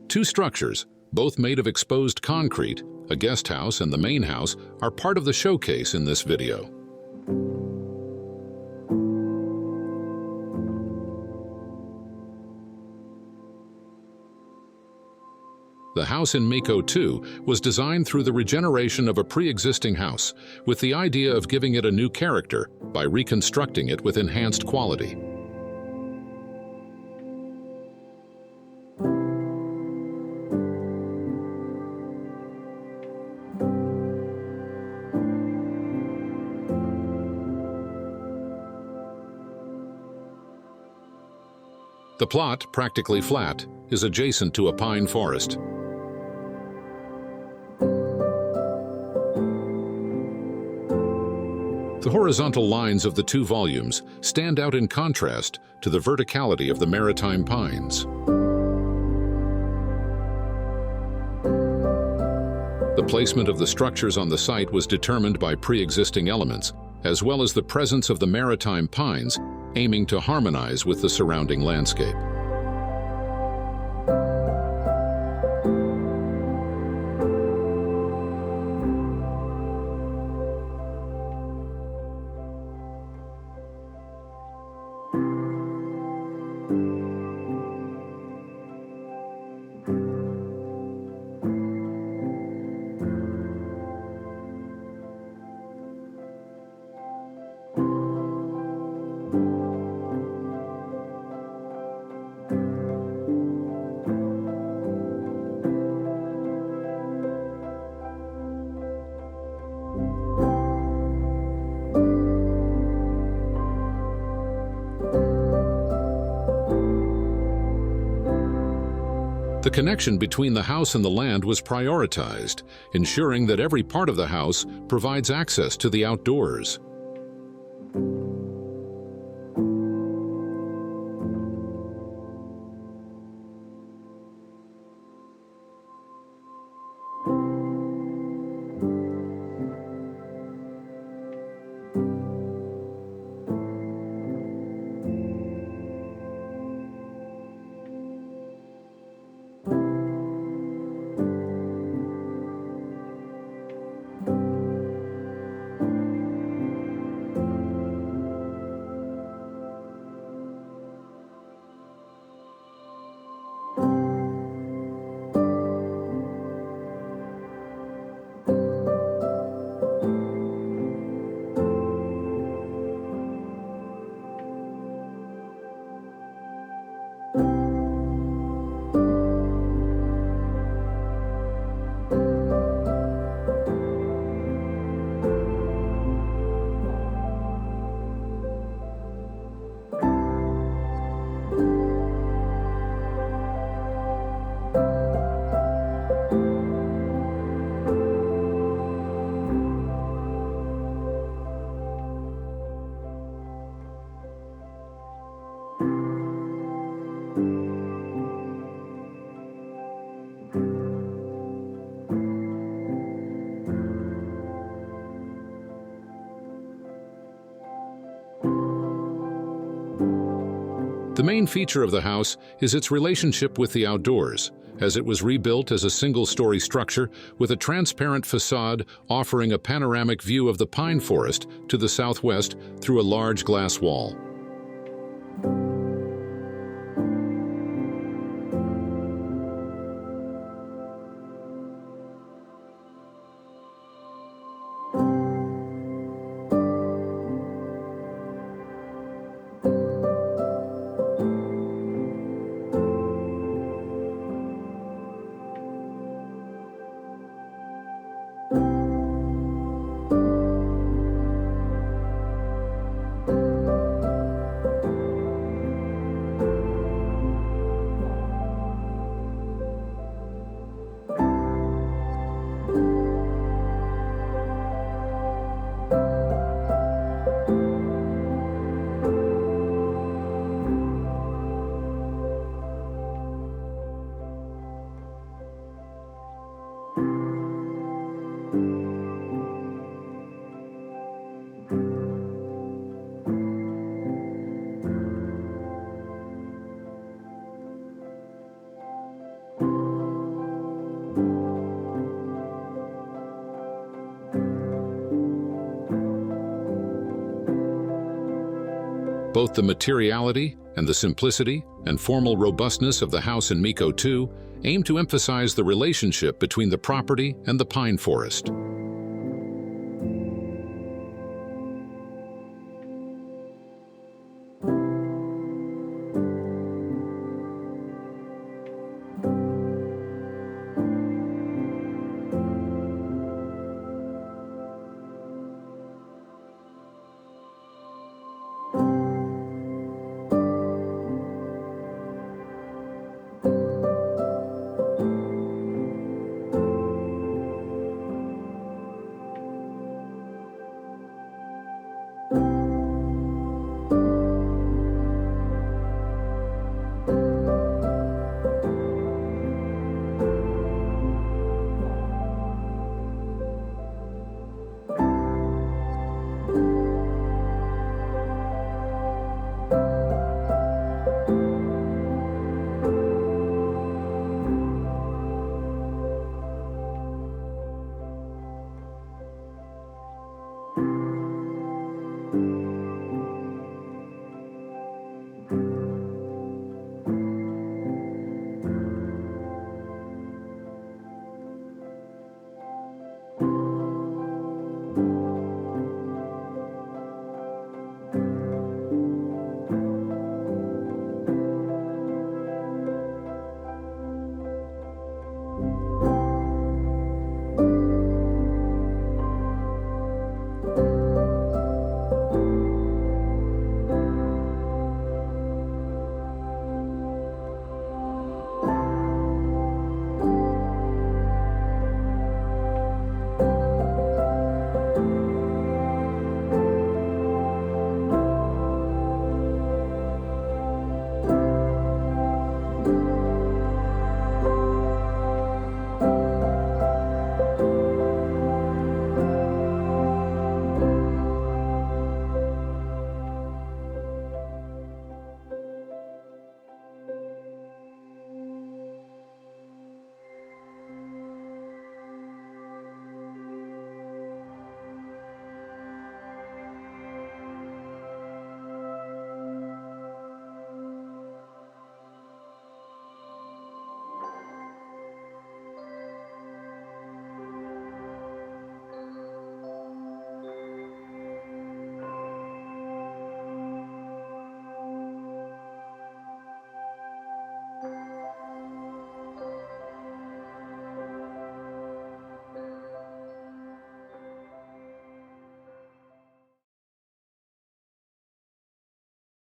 Two structures, both made of exposed concrete, a guest house and the main house, are part of the showcase in this video. The house in Meco II was designed through the regeneration of a pre-existing house, with the idea of giving it a new character by reconstructing it with enhanced quality. The plot, practically flat, is adjacent to a pine forest. The horizontal lines of the two volumes stand out in contrast to the verticality of the maritime pines. The placement of the structures on the site was determined by pre-existing elements, as well as the presence of the maritime pines, aiming to harmonize with the surrounding landscape. The connection between the house and the land was prioritized, ensuring that every part of the house provides access to the outdoors. The main feature of the house is its relationship with the outdoors, as it was rebuilt as a single-story structure with a transparent facade offering a panoramic view of the pine forest to the southwest through a large glass wall. Both the materiality and the simplicity and formal robustness of the house in Meco II aim to emphasize the relationship between the property and the pine forest.